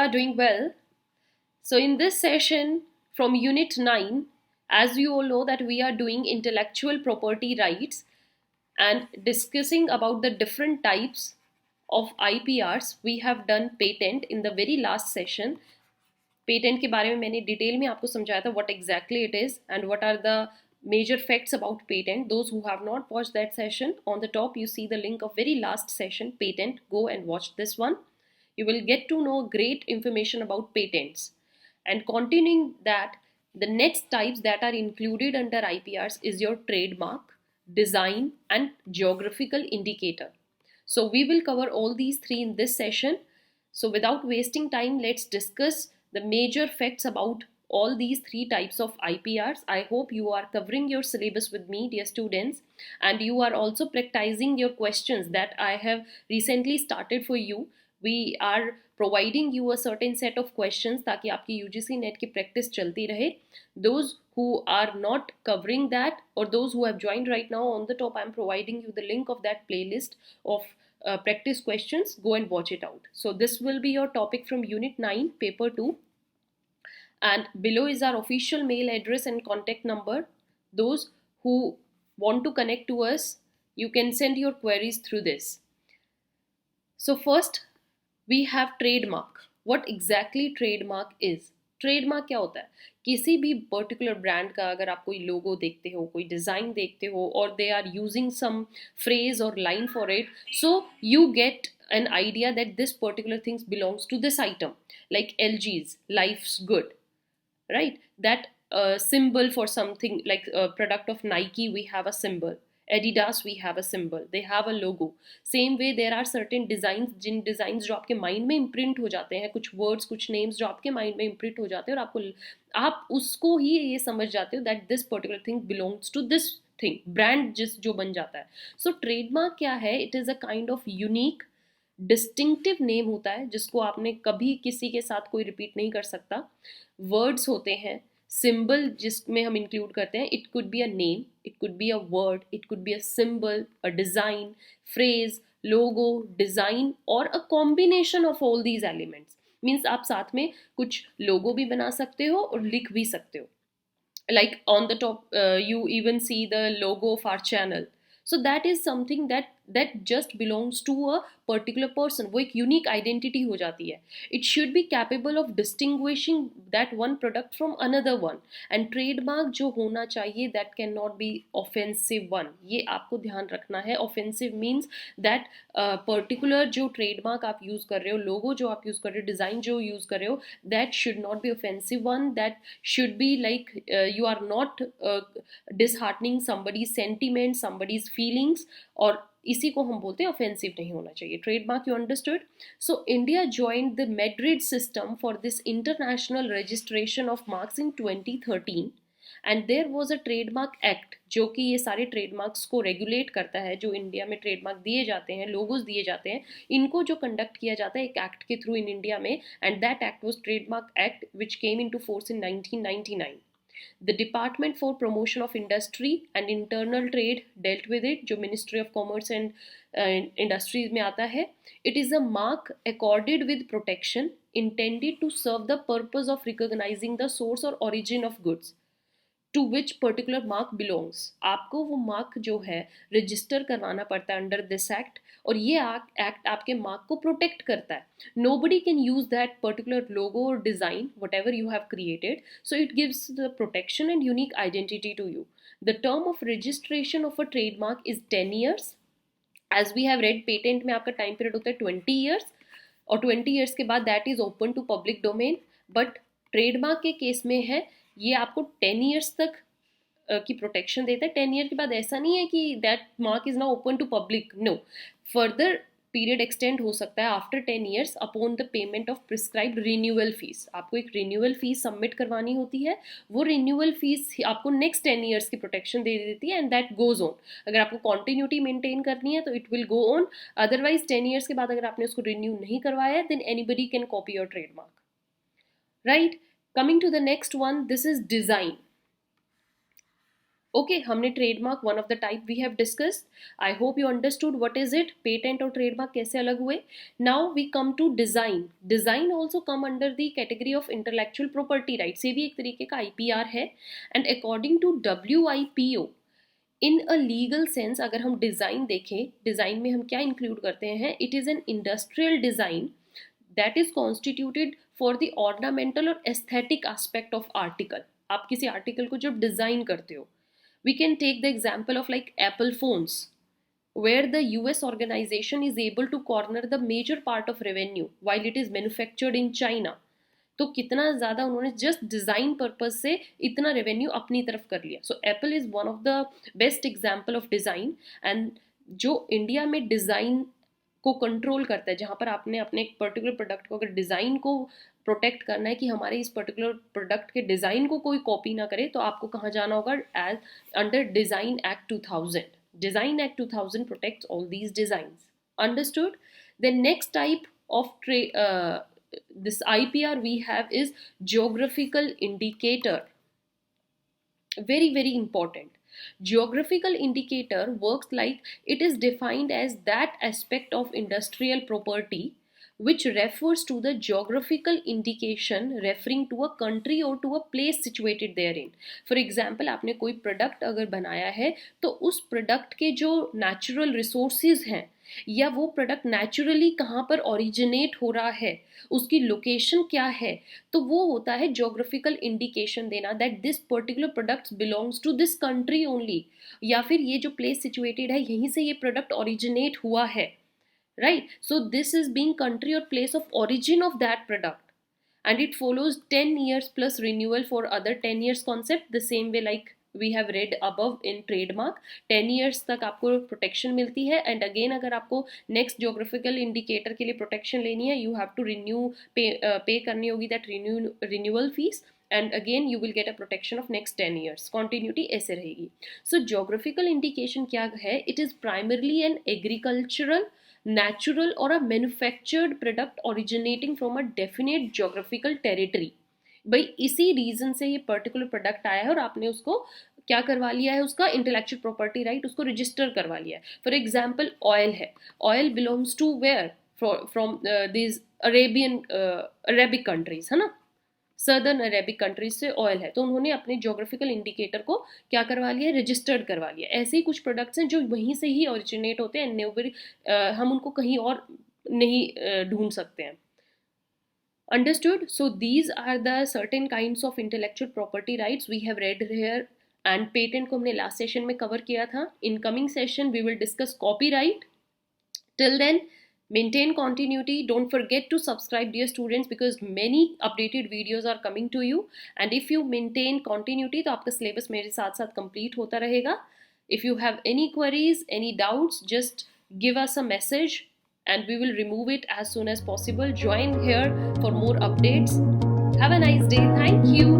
are doing well. So in this session from Unit 9, as you all know that we are doing intellectual property rights and discussing about the different types of IPRs. We have done patent in the very last session. Patent के बारे में मैंने detail में आपको समझाया था what exactly it is and what are the major facts about patent. Those who have not watched that session, on the top you see the link of very last session patent. Go and watch this one. You will get to know great information about patents. And continuing that, the next types that are included under IPRs is your trademark, design and geographical indicator. So we will cover all these three in this session. So without wasting time, let's discuss the major facts about all these three types of IPRs. I hope you are covering your syllabus with me, dear students, and you are also practicing your questions that I have recently started for you. We are providing you a certain set of questions ताकि आपकी UGC net की practice चलती रहे. Those who are not covering that, or those who have joined right now, on the top I am providing you the link of that playlist of practice questions. Go and watch it out. So this will be your topic from Unit 9, Paper 2. And below is our official mail address and contact number. Those who want to connect to us, you can send your queries through this. So first we have trademark. What exactly trademark is? Trademark क्या होता है? किसी भी particular brand का अगर आप कोई लोगो देखते हो, कोई डिज़ाइन देखते हो, और they are using some phrase और line for it, so you get an idea that this particular thing belongs to this item, like LG's life's good, right? That symbol for something like a product of Nike, we have a symbol. Adidas, we have a symbol. They have a logo. Same way there are certain designs, जिन designs जो आपके mind में imprint हो जाते हैं, कुछ words, कुछ names जो आपके mind में imprint हो जाते हैं, और आप उसको ही ये समझ जाते हो that this particular thing belongs to this thing, brand जो बन जाता है. So trademark क्या है? It is a kind of unique distinctive name होता है जिसको आपने कभी किसी के साथ कोई रिपीट नहीं कर सकता. वर्ड्स होते हैं, सिंबल जिसमें हम इंक्लूड करते हैं. It could be a name, it could be a word, it could be a symbol, a design, phrase, logo, design और a combination of all these elements. Means आप साथ में कुछ लोगो भी बना सकते हो और लिख भी सकते हो. Like on the top you even see the logo of our channel. So that is something that just belongs to a particular person. वो एक unique identity हो जाती है. It should be capable of distinguishing that one product from another one. And trademark जो होना चाहिए, that cannot be offensive one. ये आपको ध्यान रखना है. Offensive means that particular जो trademark आप use कर रहे हो, logo जो आप use कर रहे हो, design जो use कर रहे हो, that should not be offensive one. That should be like you are not disheartening somebody's sentiments, somebody's feelings, और इसी को हम बोलते हैं ऑफेंसिव नहीं होना चाहिए. Trademark, you understood? So India joined the Madrid system for this international registration of marks in 2013 and there was a trademark act जो कि ये सारे ट्रेडमार्क्स को रेगुलेट करता है. जो इंडिया में ट्रेडमार्क दिए जाते हैं, लोगोज दिए जाते हैं, इनको जो कंडक्ट किया जाता है एक एक्ट के थ्रू इन इंडिया में, and that act was trademark act which came into force in 1999. The Department for Promotion of Industry and Internal Trade dealt with it, जो Ministry of Commerce and Industries में आता है. It is a mark accorded with protection intended to serve the purpose of recognizing the source or origin of goods to which particular mark belongs. आपको वो mark जो है register करवाना पड़ता है अंडर दिस एक्ट, और ये एक्ट आपके मार्क को प्रोटेक्ट करता है. Nobody can use that particular logo or design, whatever you have created, so it gives the protection and unique identity to you. The term of registration of a trademark is 10 years. As we have read, patent में आपका time period होता है 20 years, और 20 years के बाद that is open to public domain. But trademark के case में है ये आपको 10 years तक की प्रोटेक्शन देता है. 10 year के बाद ऐसा नहीं है कि that mark is now open to public. No, further period extend हो सकता है after 10 years upon the payment of prescribed renewal fees. आपको एक रिन्यूअल फीस सबमिट करवानी होती है. वो रिन्यूअल फीस आपको नेक्स्ट 10 years की प्रोटेक्शन दे देती है, एंड दैट गोज ऑन. अगर आपको कॉन्टिन्यूटी मेंटेन करनी है तो it will go on. Otherwise 10 years के बाद अगर आपने उसको रिन्यू नहीं करवाया है, then anybody can copy your trademark, right? Coming to the next one, this is design. Okay, हमने trademark one of the type we have discussed. I hope you understood what is it, patent और trademark कैसे अलग हुए. Now we come to design. Design also come under the category of intellectual property right. ये भी एक तरीके का IPR है. And according to WIPO, in a legal sense अगर हम डिजाइन देखें, डिजाइन में हम क्या इंक्लूड करते हैं, it is an industrial design that is constituted for the ornamental और एस्थेटिक एस्पेक्ट ऑफ आर्टिकल. आप किसी आर्टिकल को जब डिजाइन करते हो, we can take the example of like Apple phones, where the US organization is able to corner the major part of revenue while it is manufactured in China. तो कितना ज़्यादा उन्होंने जस्ट डिज़ाइन पर्पज से इतना revenue अपनी तरफ कर लिया. So Apple is one of the best example of design. And जो इंडिया में डिज़ाइन को कंट्रोल करता है, जहाँ पर आपने अपने एक पर्टिकुलर प्रोडक्ट को अगर डिज़ाइन को प्रोटेक्ट करना है कि हमारे इस पर्टिकुलर प्रोडक्ट के डिज़ाइन को कोई कॉपी ना करे, तो आपको कहाँ जाना होगा, as under design act 2000. Design act 2000 protects all these designs. Understood. The next type of this IPR we have is geographical indicator. Very, very important. Geographical indicator works like it is defined as that aspect of industrial property which refers to the geographical indication referring to a country or to a place situated therein. For example, आपने कोई product अगर बनाया है तो उस product के जो natural resources हैं या वो प्रोडक्ट नेचुरली कहाँ पर ओरिजिनेट हो रहा है, उसकी लोकेशन क्या है, तो वो होता है जोग्राफिकल इंडिकेशन देना that this particular product belongs to this country only, या फिर ये जो प्लेस सिचुएटेड है यहीं से ये प्रोडक्ट ओरिजिनेट हुआ है. Right, so this is being country or place of origin of that product, and it follows 10 years plus renewal for other 10 years concept, the same way like we have read above in trademark. 10 years तक आपको protection मिलती है. And again अगर आपको next geographical indicator के लिए protection लेनी है, यू हैव टू रिन्यू पे करनी होगी that renewal fees, and again you will get a protection of next 10 years. Continuity ऐसे रहेगी. सो जोग्राफिकल इंडिकेशन क्या है, it is primarily an agricultural, natural or a manufactured product originating from a definite geographical territory. भाई इसी reason से ये particular product आया है और आपने उसको क्या करवा लिया है, उसका इंटेलेक्चुअल प्रॉपर्टी राइट उसको रजिस्टर करवा लिया है. फॉर एग्जाम्पल ऑयल है, oil belongs to where, from this Arabic countries है ना, सदर्न अरेबिक कंट्रीज से ऑयल है, तो उन्होंने अपने जोग्राफिकल इंडिकेटर को क्या करवा लिया, रजिस्टर्ड करवा लिया. ऐसे ही कुछ प्रोडक्ट्स हैं जो वहीं से ही ओरिजिनेट होते हैं, हम उनको कहीं और नहीं ढूंढ सकते हैं. Understood. So these are the certain kinds of intellectual property rights we have read here. And patent को हमने लास्ट सेशन में कवर किया था. In coming session we will discuss copyright. Till then, maintain continuity. Don't forget to subscribe, dear students, because many updated videos are coming to you. And if you maintain continuity, तो आपका syllabus मेरे साथ साथ complete होता रहेगा. If you have any queries, any doubts, just give us a message and we will remove it as soon as possible. Join here for more updates. Have a nice day. Thank you.